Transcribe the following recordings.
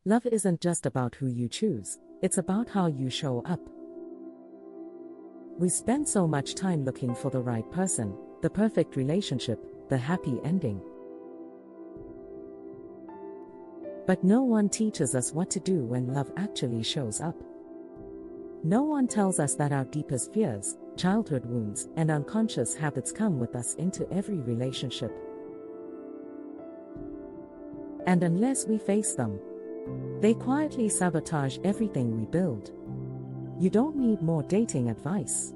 Love isn't just about who you choose, it's about how you show up. We spend so much time looking for the right person, the perfect relationship, the happy ending. But no one teaches us what to do when love actually shows up. No one tells us that our deepest fears, childhood wounds, and unconscious habits come with us into every relationship. And unless we face them, they quietly sabotage everything we build. You don't need more dating advice.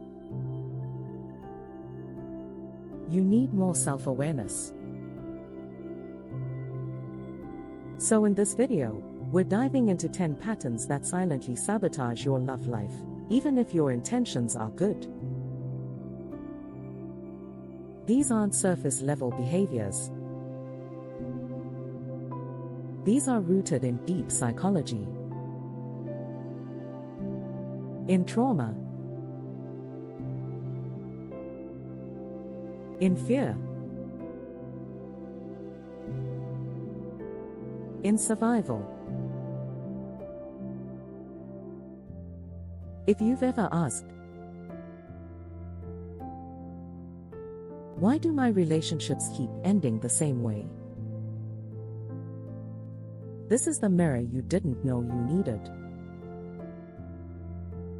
You need more self-awareness. So in this video, we're diving into 10 patterns that silently sabotage your love life, even if your intentions are good. These aren't surface-level behaviors. These are rooted in deep psychology, in trauma, in fear, in survival. If you've ever asked, why do my relationships keep ending the same way? This is the mirror you didn't know you needed.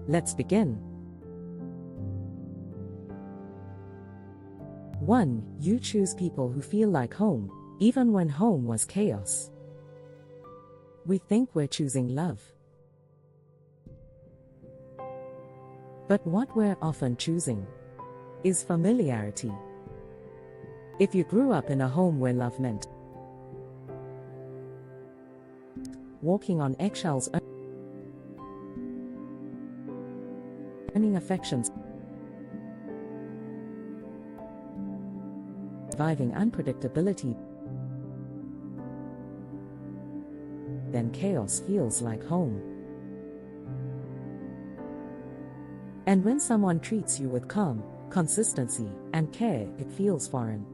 Let's begin. 1. You choose people who feel like home, even when home was chaos. We think we're choosing love. But what we're often choosing is familiarity. If you grew up in a home where love meant walking on eggshells, earning affections, surviving unpredictability, then chaos feels like home. And when someone treats you with calm, consistency, and care, it feels foreign.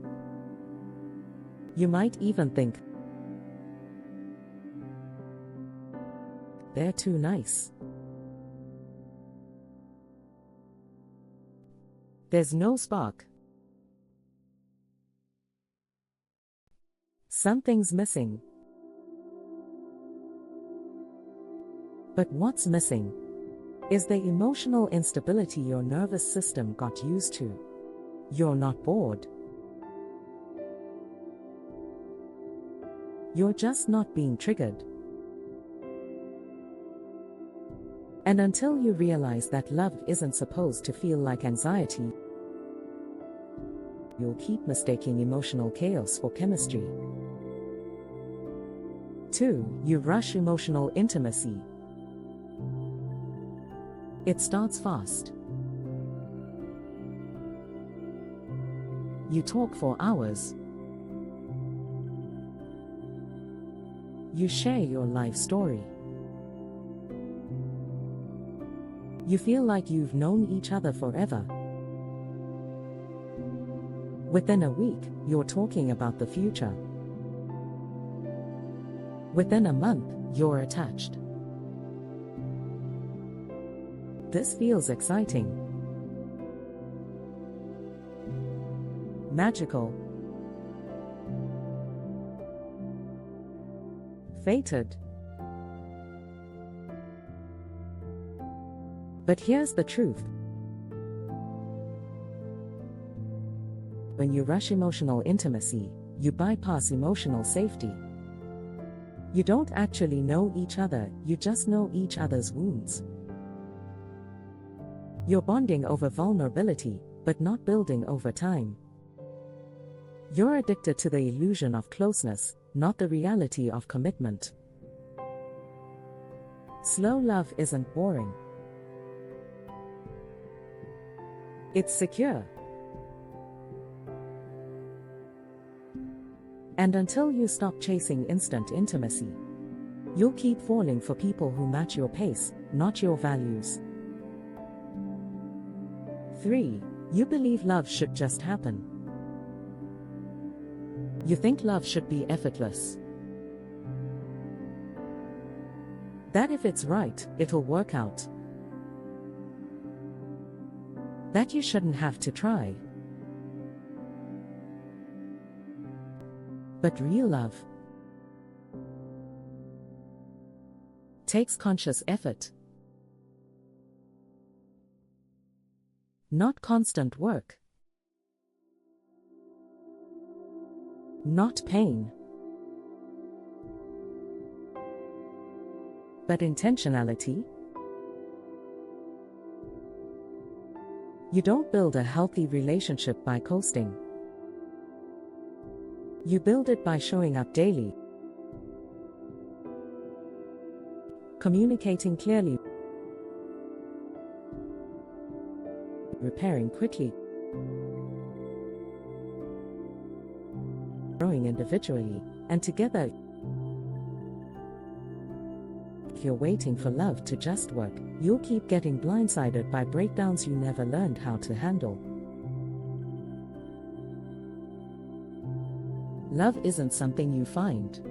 You might even think, they're too nice. There's no spark. Something's missing. But what's missing is the emotional instability your nervous system got used to. You're not bored. You're just not being triggered. And until you realize that love isn't supposed to feel like anxiety, you'll keep mistaking emotional chaos for chemistry. 2. You rush emotional intimacy. It starts fast. You talk for hours. You share your life story. You feel like you've known each other forever. Within a week, you're talking about the future. Within a month, you're attached. This feels exciting, magical, fated. But here's the truth. When you rush emotional intimacy, you bypass emotional safety. You don't actually know each other, you just know each other's wounds. You're bonding over vulnerability, but not building over time. You're addicted to the illusion of closeness, not the reality of commitment. Slow love isn't boring. It's secure. And until you stop chasing instant intimacy, you'll keep falling for people who match your pace, not your values. 3. You believe love should just happen. You think love should be effortless. That if it's right, it'll work out. That you shouldn't have to try. But real love takes conscious effort, not constant work, not pain, but intentionality. You don't build a healthy relationship by coasting. You build it by showing up daily, communicating clearly, repairing quickly, growing individually and together. If you're waiting for love to just work, you'll keep getting blindsided by breakdowns you never learned how to handle. Love isn't something you find.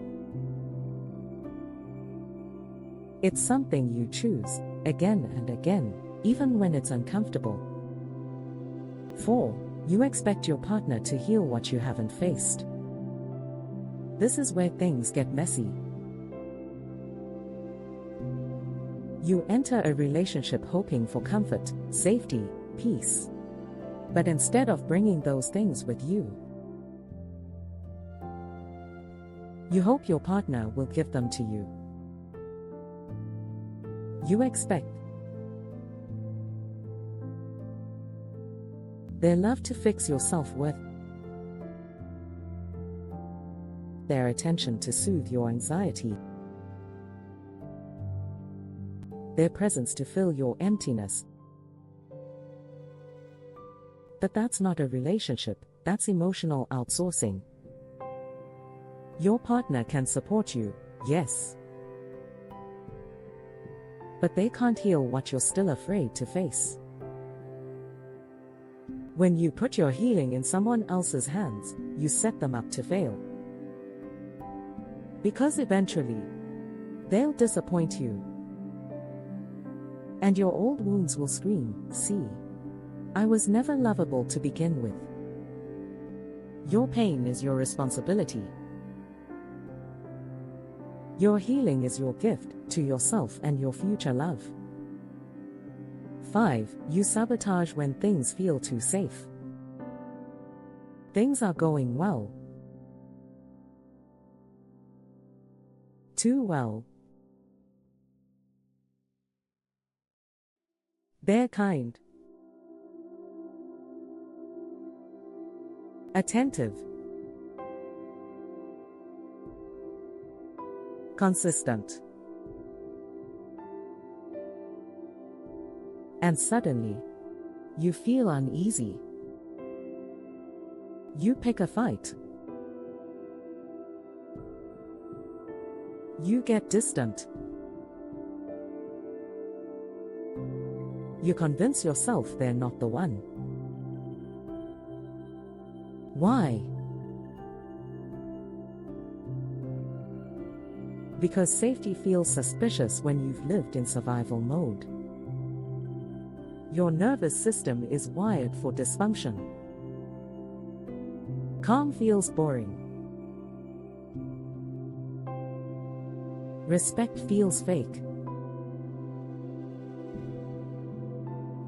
It's something you choose, again and again, even when it's uncomfortable. 4. You expect your partner to heal what you haven't faced. This is where things get messy. You enter a relationship hoping for comfort, safety, peace. But instead of bringing those things with you, you hope your partner will give them to you. You expect their love to fix your self-worth, their attention to soothe your anxiety, their presence to fill your emptiness. But that's not a relationship, that's emotional outsourcing. Your partner can support you, yes. But they can't heal what you're still afraid to face. When you put your healing in someone else's hands, you set them up to fail. Because eventually, they'll disappoint you. And your old wounds will scream, "See, I was never lovable to begin with." Your pain is your responsibility. Your healing is your gift to yourself and your future love. 5. You sabotage when things feel too safe. Things are going well. Too well. They're kind, attentive, consistent. And suddenly, you feel uneasy. You pick a fight. You get distant. You convince yourself they're not the one. Why? Because safety feels suspicious when you've lived in survival mode. Your nervous system is wired for dysfunction. Calm feels boring. Respect feels fake.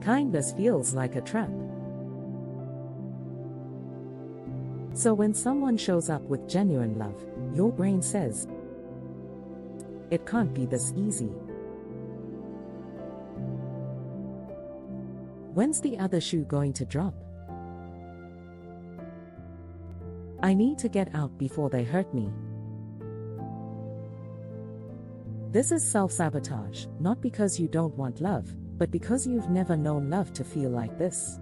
Kindness feels like a trap. So when someone shows up with genuine love, your brain says, "It can't be this easy." When's the other shoe going to drop? I need to get out before they hurt me. This is self-sabotage, not because you don't want love, but because you've never known love to feel like this.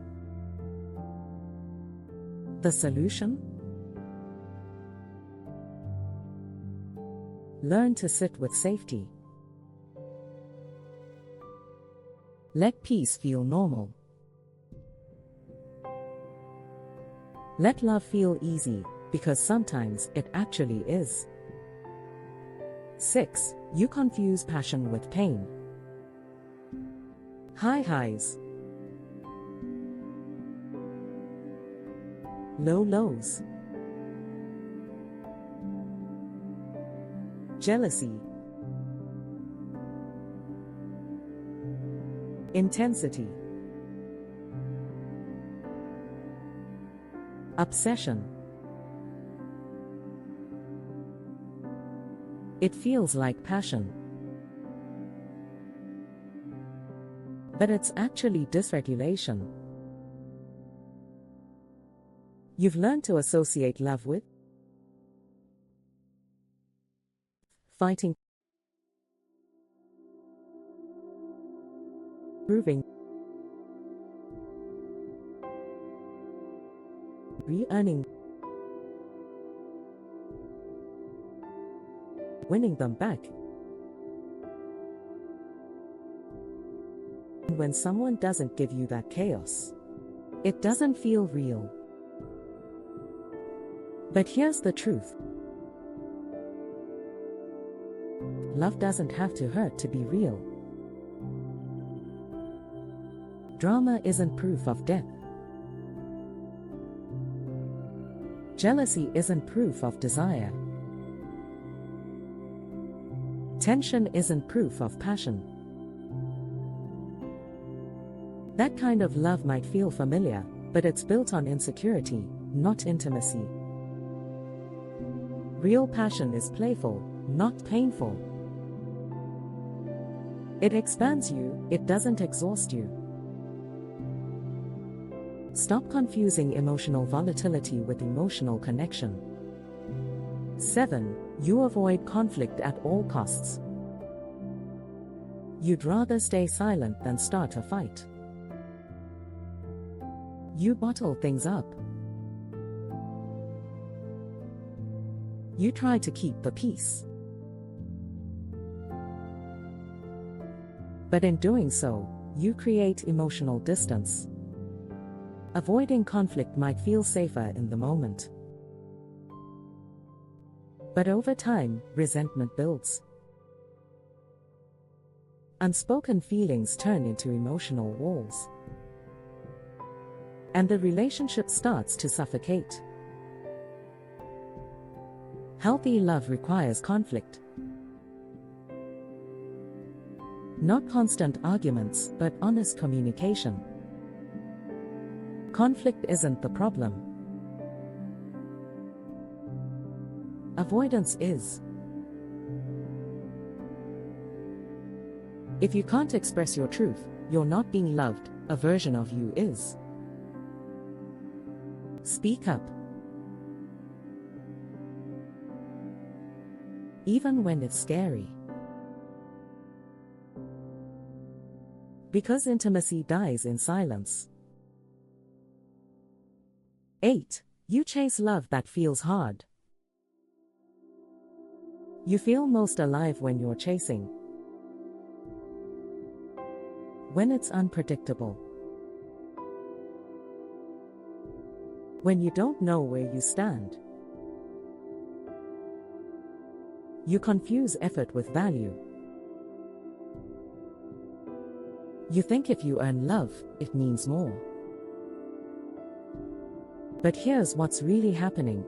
The solution? Learn to sit with safety. Let peace feel normal. Let love feel easy, because sometimes it actually is. 6. You confuse passion with pain. High highs. Low lows. Jealousy. Intensity. Obsession. It feels like passion, but it's actually dysregulation. You've learned to associate love with fighting, proving, re-earning, winning them back. And when someone doesn't give you that chaos, it doesn't feel real. But here's the truth. Love doesn't have to hurt to be real. Drama isn't proof of death. Jealousy isn't proof of desire. Tension isn't proof of passion. That kind of love might feel familiar, but it's built on insecurity, not intimacy. Real passion is playful, not painful. It expands you, it doesn't exhaust you. Stop confusing emotional volatility with emotional connection. 7. You avoid conflict at all costs. You'd rather stay silent than start a fight. You bottle things up. You try to keep the peace. But in doing so, you create emotional distance. Avoiding conflict might feel safer in the moment. But over time, resentment builds. Unspoken feelings turn into emotional walls. And the relationship starts to suffocate. Healthy love requires conflict. Not constant arguments, but honest communication. Conflict isn't the problem. Avoidance is. If you can't express your truth, you're not being loved, a version of you is. Speak up. Even when it's scary. Because intimacy dies in silence. 8. You chase love that feels hard. You feel most alive when you're chasing. When it's unpredictable. When you don't know where you stand. You confuse effort with value. You think if you earn love, it means more. But here's what's really happening.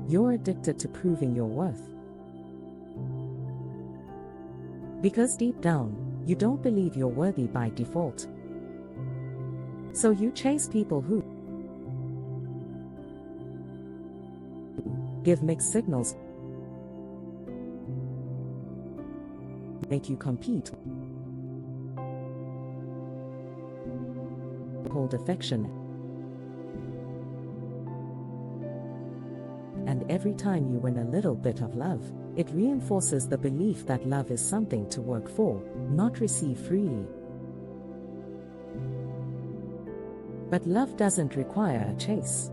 You're addicted to proving your worth. Because deep down, you don't believe you're worthy by default. So you chase people who give mixed signals, make you compete, hold affection, and every time you win a little bit of love, it reinforces the belief that love is something to work for, not receive freely. But love doesn't require a chase.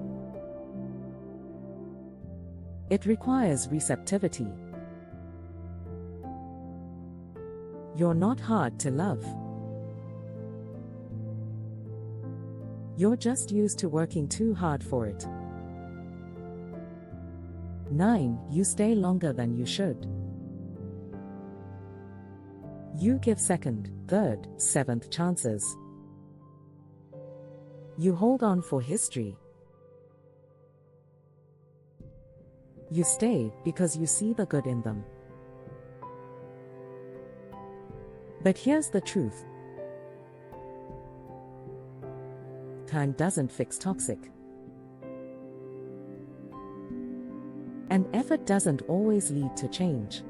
It requires receptivity. You're not hard to love. You're just used to working too hard for it. 9. You stay longer than you should. You give second, third, seventh chances. You hold on for history. You stay because you see the good in them. But here's the truth. Time doesn't fix toxic. And effort doesn't always lead to change.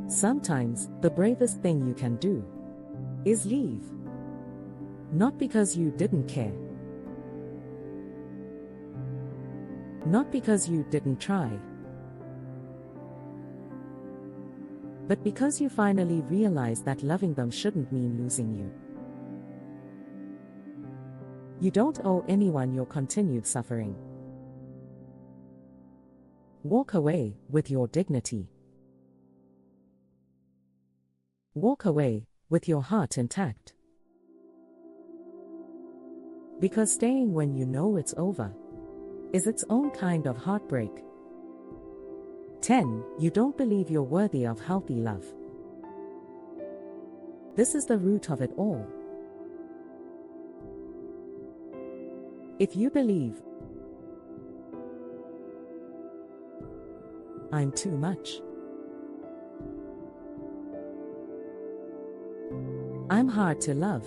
Sometimes, the bravest thing you can do is leave. Not because you didn't care. Not because you didn't try. But because you finally realized that loving them shouldn't mean losing you. You don't owe anyone your continued suffering. Walk away with your dignity. Walk away with your heart intact. Because staying when you know it's over is its own kind of heartbreak. 10. You don't believe you're worthy of healthy love. This is the root of it all. If you believe, I'm too much, I'm hard to love,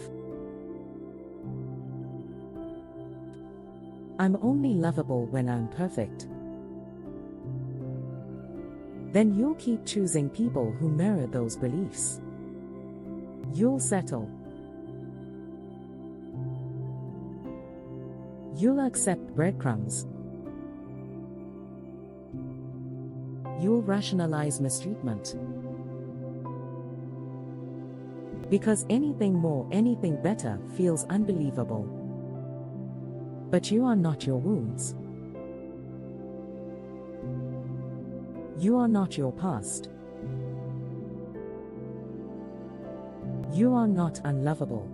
I'm only lovable when I'm perfect, then you'll keep choosing people who mirror those beliefs. You'll settle. You'll accept breadcrumbs. You'll rationalize mistreatment. Because anything more, anything better feels unbelievable. But you are not your wounds. You are not your past. You are not unlovable.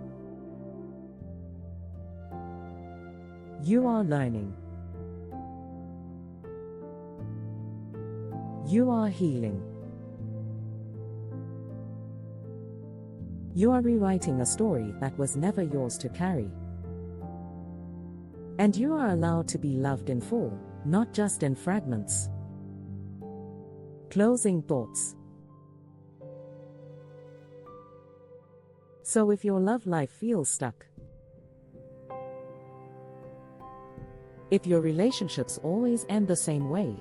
You are learning. You are healing. You are rewriting a story that was never yours to carry. And you are allowed to be loved in full, not just in fragments. Closing thoughts. So if your love life feels stuck, if your relationships always end the same way,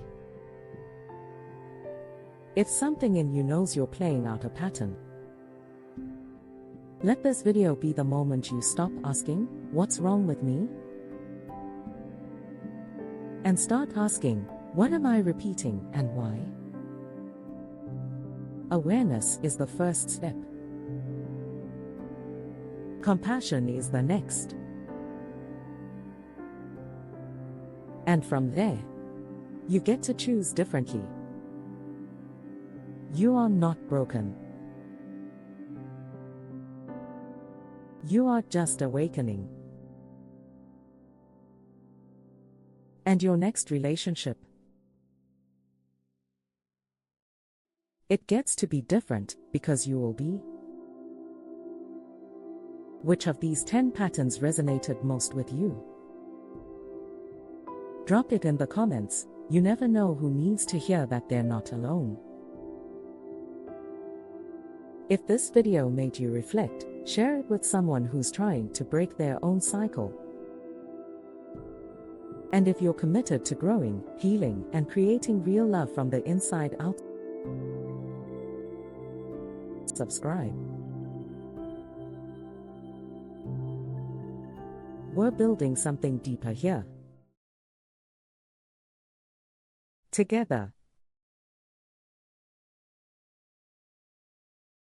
if something in you knows you're playing out a pattern, let this video be the moment you stop asking, what's wrong with me? And start asking, what am I repeating and why? Awareness is the first step. Compassion is the next. And from there, you get to choose differently. You are not broken. You are just awakening. And your next relationship, it gets to be different because you will be. Which of these 10 patterns resonated most with you? Drop it in the comments. You never know who needs to hear that they're not alone. If this video made you reflect, share it with someone who's trying to break their own cycle. And if you're committed to growing, healing, and creating real love from the inside out, subscribe. We're building something deeper here. Together.